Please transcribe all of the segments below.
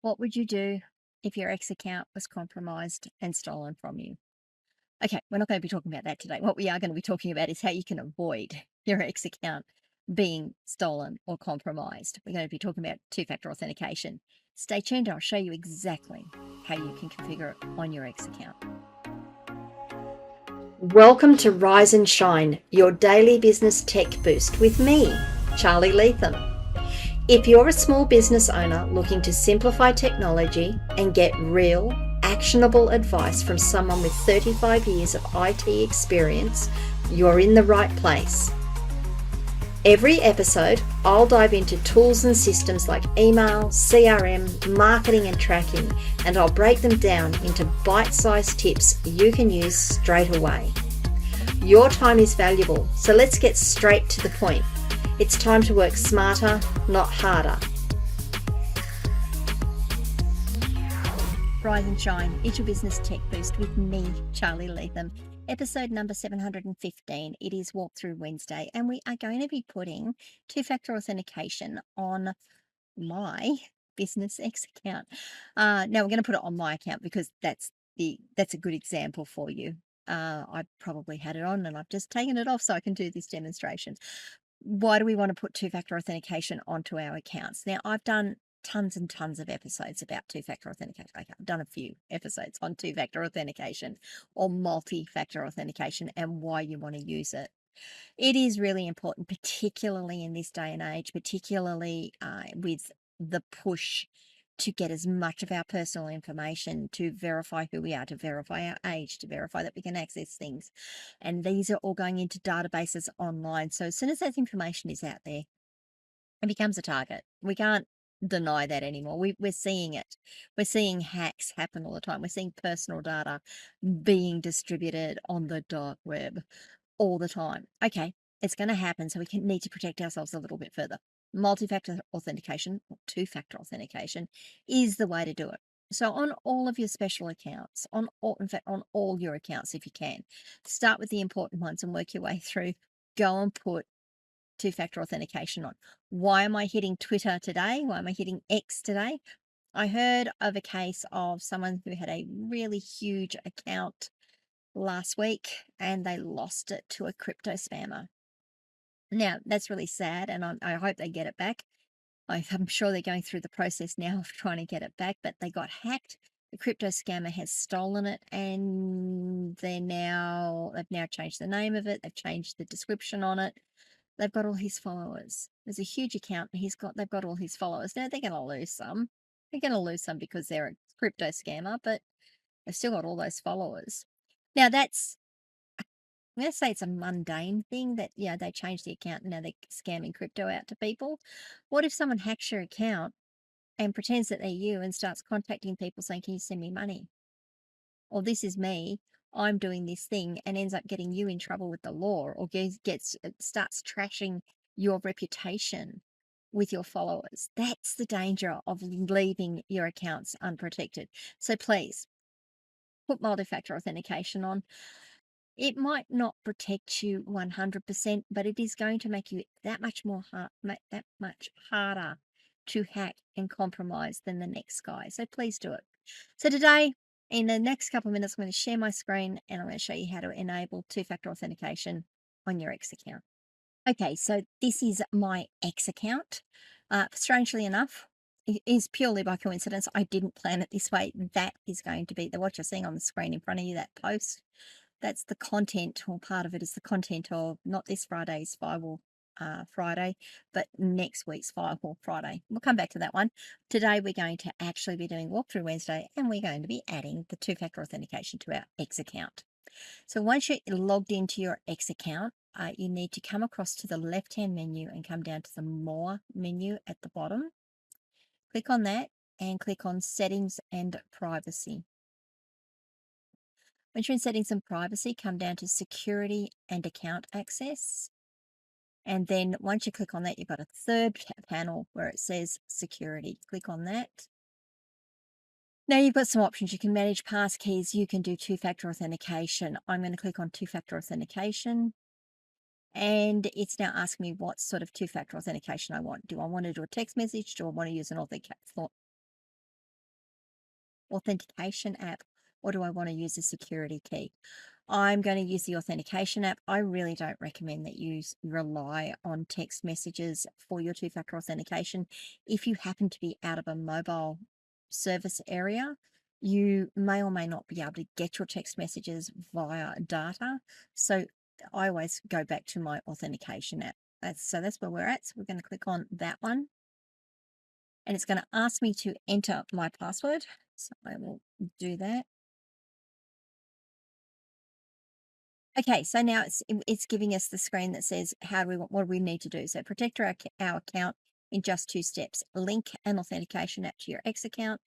What would you do if your ex account was compromised and stolen from you? Okay, we're not going to be talking about that today. What we are going to be talking about is how you can avoid your ex account being stolen or compromised. We're going to be talking about two factor authentication. Stay tuned, I'll show you exactly how you can configure it on your ex account. Welcome to Rise and Shine, your daily business tech boost with me, Charly Leetham. If you're a small business owner looking to simplify technology and get real, actionable advice from someone with 35 years of IT experience, you're in the right place. Every episode, I'll dive into tools and systems like email, CRM, marketing and tracking, and I'll break them down into bite-sized tips you can use straight away. Your time is valuable, so let's get straight to the point. It's time to work smarter, not harder. Rise and Shine, it's your business tech boost with me, Charly Leetham. Episode number 715. It is Walkthrough Wednesday, and we are going to be putting two-factor authentication on my business X account. Now we're going to put it on my account because that's a good example for you. I probably had it on and I've just taken it off so I can do this demonstration. Why do we want to put two-factor authentication onto our accounts? Now, I've done tons and tons of episodes about two-factor authentication. Okay, I've done a few episodes on two-factor authentication or multi-factor authentication and why you want to use it. It is really important, particularly in this day and age, particularly with the push to get as much of our personal information, to verify who we are, to verify our age, to verify that we can access things. And these are all going into databases online. So as soon as that information is out there, it becomes a target. We can't deny that anymore. We're seeing it. We're seeing hacks happen all the time. We're seeing personal data being distributed on the dark web all the time. Okay, it's going to happen, so we need to protect ourselves a little bit further. Multi-factor authentication or two-factor authentication is the way to do it. So on all of your special accounts, in fact, on all your accounts, if you can, start with the important ones and work your way through. Go and put two-factor authentication on. Why am I hitting Twitter today? Why am I hitting X today? I heard of a case of someone who had a really huge account last week and they lost it to a crypto spammer. Now, that's really sad, and I hope they get it back. I'm sure they're going through the process now of trying to get it back, but they got hacked. The crypto scammer has stolen it, and they've now changed the name of it. They've changed the description on it. They've got all his followers. There's a huge account, and they've got all his followers. Now they're going to lose some. They're going to lose some because they're a crypto scammer, but they've still got all those followers. Now I'm going to say it's a mundane thing that, they changed the account and now they're scamming crypto out to people. What if someone hacks your account and pretends that they're you and starts contacting people saying, can you send me money? Or this is me, I'm doing this thing, and ends up getting you in trouble with the law, or starts trashing your reputation with your followers. That's the danger of leaving your accounts unprotected. So please put multi-factor authentication on. It might not protect you 100%, but it is going to make you that much harder to hack and compromise than the next guy. So please do it. So today, in the next couple of minutes, I'm going to share my screen and I'm going to show you how to enable two-factor authentication on your X account. Okay, so this is my X account. Strangely enough, it is purely by coincidence. I didn't plan it this way. That is going to be what you're seeing on the screen in front of you, that post. That's the content, or part of it is the content of not this Friday's Firewall Friday, but next week's Firewall Friday. We'll come back to that one. Today we're going to actually be doing Walkthrough Wednesday, and we're going to be adding the two-factor authentication to our X account. So once you're logged into your X account, you need to come across to the left-hand menu and come down to the More menu at the bottom. Click on that and click on Settings and Privacy. Once you're in Settings and Privacy, come down to Security and Account Access. And then once you click on that, you've got a third panel where it says Security. Click on that. Now you've got some options. You can manage passkeys. You can do two-factor authentication. I'm going to click on two-factor authentication. And it's now asking me what sort of two-factor authentication I want. Do I want to do a text message? Do I want to use an authentication app, or do I want to use a security key? I'm going to use the authentication app. I really don't recommend that you rely on text messages for your two-factor authentication. If you happen to be out of a mobile service area, you may or may not be able to get your text messages via data. So I always go back to my authentication app. That's where we're at. So we're going to click on that one, and it's going to ask me to enter my password. So I will do that. Okay, so now it's giving us the screen that says what do we need to do? So protect our account in just 2 steps. Link an authentication app to your X account,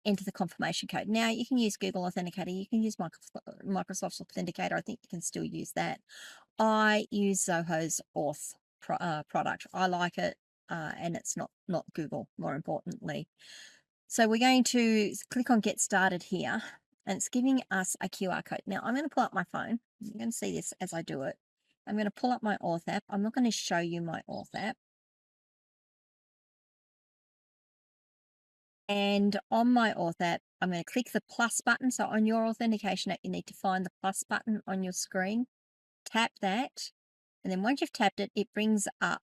enter the confirmation code. Now you can use Google Authenticator, you can use Microsoft's Authenticator. I think you can still use that. I use Zoho's product. I like it, and it's not Google, more importantly. So we're going to click on Get Started here, and it's giving us a QR code. Now I'm going to pull up my phone. You're going to see this as I do it. I'm going to pull up my Auth app. I'm not going to show you my Auth app. And on my Auth app, I'm going to click the plus button. So on your authentication app, you need to find the plus button on your screen. Tap that. And then once you've tapped it, it brings up,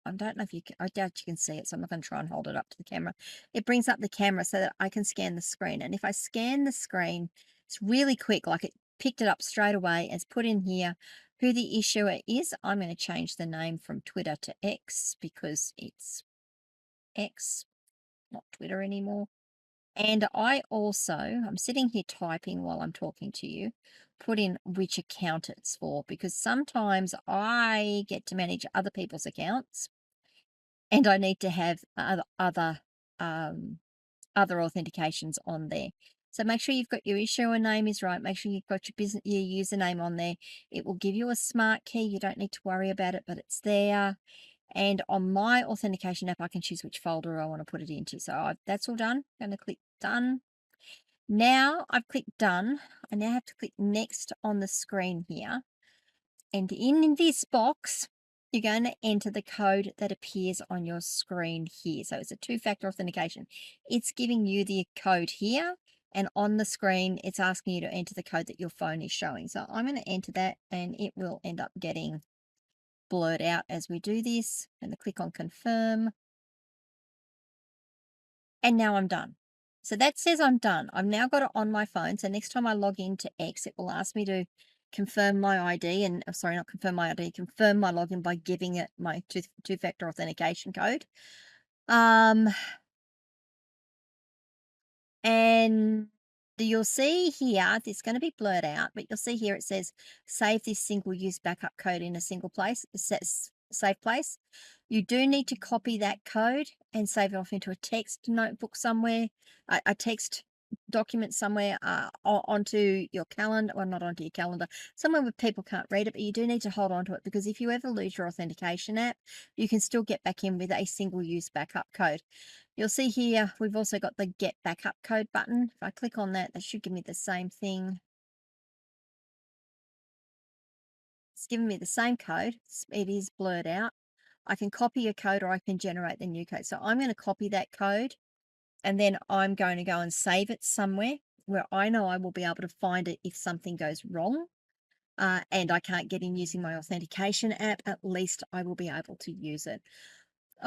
I don't know if you can, I doubt you can see it, so I'm not going to try and hold it up to the camera. It brings up the camera so that I can scan the screen. And if I scan the screen, it's really quick, like it picked it up straight away and it's put in here who the issuer is. I'm going to change the name from Twitter to X because it's X, not Twitter anymore. And I'm sitting here typing while I'm talking to you, put in which account it's for, because sometimes I get to manage other people's accounts and I need to have other authentications on there. So make sure you've got your issuer name is right. Make sure you've got your username on there. It will give you a smart key. You don't need to worry about it, but it's there. And on my authentication app, I can choose which folder I want to put it into. So that's all done. I'm going to click done. Now I've clicked done. I now have to click next on the screen here. And in this box, you're going to enter the code that appears on your screen here. So it's a two-factor authentication. It's giving you the code here. And on the screen, it's asking you to enter the code that your phone is showing. So I'm going to enter that, and it will end up getting blurred out as we do this. I'm going to click on confirm. And now I'm done. So that says I'm done. I've now got it on my phone. So next time I log into X, it will ask me to confirm my ID and sorry, not confirm my ID, confirm my login by giving it my two-factor authentication code. And you'll see here, it's going to be blurred out, but you'll see here it says save this single-use backup code in a single place. It says safe place. You do need to copy that code and save it off into a text notebook somewhere, a text document somewhere onto your calendar, well, not onto your calendar, somewhere where people can't read it, but you do need to hold on to it because if you ever lose your authentication app, you can still get back in with a single-use backup code. You'll see here, we've also got the get backup code button. If I click on that, that should give me the same thing. It's giving me the same code. It is blurred out. I can copy a code or I can generate the new code. So I'm going to copy that code and then I'm going to go and save it somewhere where I know I will be able to find it if something goes wrong and I can't get in using my authentication app. At least I will be able to use it.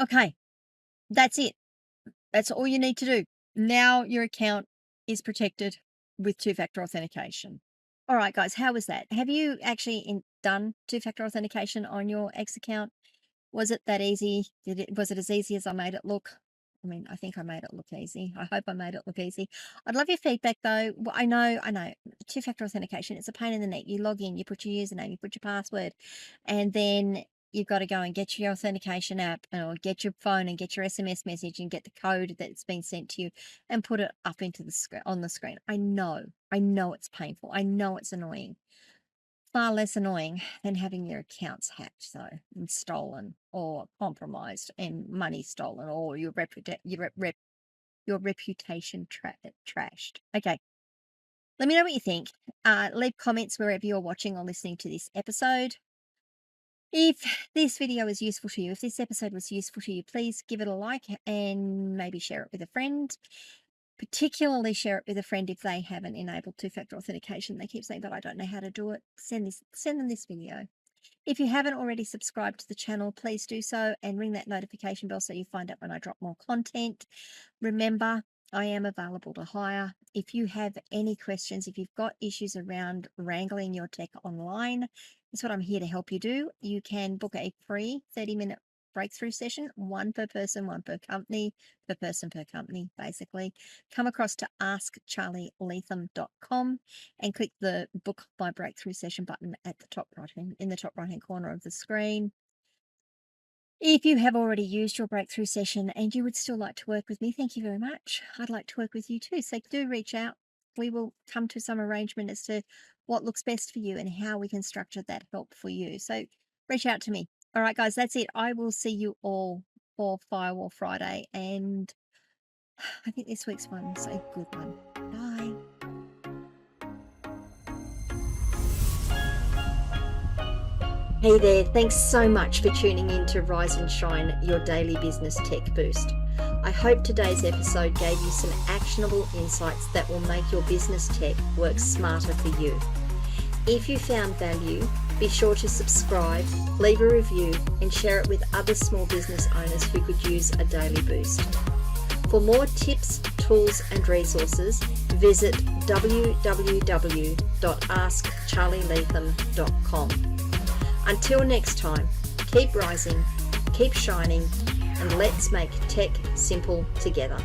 Okay, that's it. That's all you need to do. Now your account is protected with two-factor authentication. All right, guys, how was that? Have you actually done two-factor authentication on your X account? Was it that easy? Was it as easy as I made it look? I mean, I think I made it look easy. I hope I made it look easy. I'd love your feedback though. Well, I know, two-factor authentication, it's a pain in the neck. You log in, you put your username, you put your password, and then you've got to go and get your authentication app or get your phone and get your SMS message and get the code that's been sent to you and put it up into the screen on the screen. I know it's painful. I know it's annoying. Far less annoying than having your accounts hacked, though, and stolen or compromised and money stolen or your reputation trashed. Okay, let me know what you think. Leave comments wherever you're watching or listening to this episode. If this video is useful to you, if this episode was useful to you, please give it a like and maybe share it with a friend. Particularly share it with a friend if they haven't enabled two-factor authentication. They keep saying, but I don't know how to do it. Send them this video. If you haven't already subscribed to the channel, please do so and ring that notification bell so you find out when I drop more content. Remember, I am available to hire. If you have any questions, if you've got issues around wrangling your tech online, that's what I'm here to help you do. You can book a free 30-minute breakthrough session, one per person, one per company, per person per company, basically. Come across to askcharlyleetham.com and click the book my breakthrough session button at the top in the top right hand corner of the screen. If you have already used your breakthrough session and you would still like to work with me, thank you very much. I'd like to work with you too. So do reach out. We will come to some arrangement as to what looks best for you and how we can structure that help for you. So reach out to me. All right, guys, that's it. I will see you all for Firewall Friday. And I think this week's one's a good one. Bye. Hey there, thanks so much for tuning in to Rise and Shine, your daily business tech boost. I hope today's episode gave you some actionable insights that will make your business tech work smarter for you. If you found value, be sure to subscribe, leave a review, and share it with other small business owners who could use a daily boost. For more tips, tools, and resources, visit www.askcharlyleetham.com. Until next time, keep rising, keep shining, and let's make tech simple together.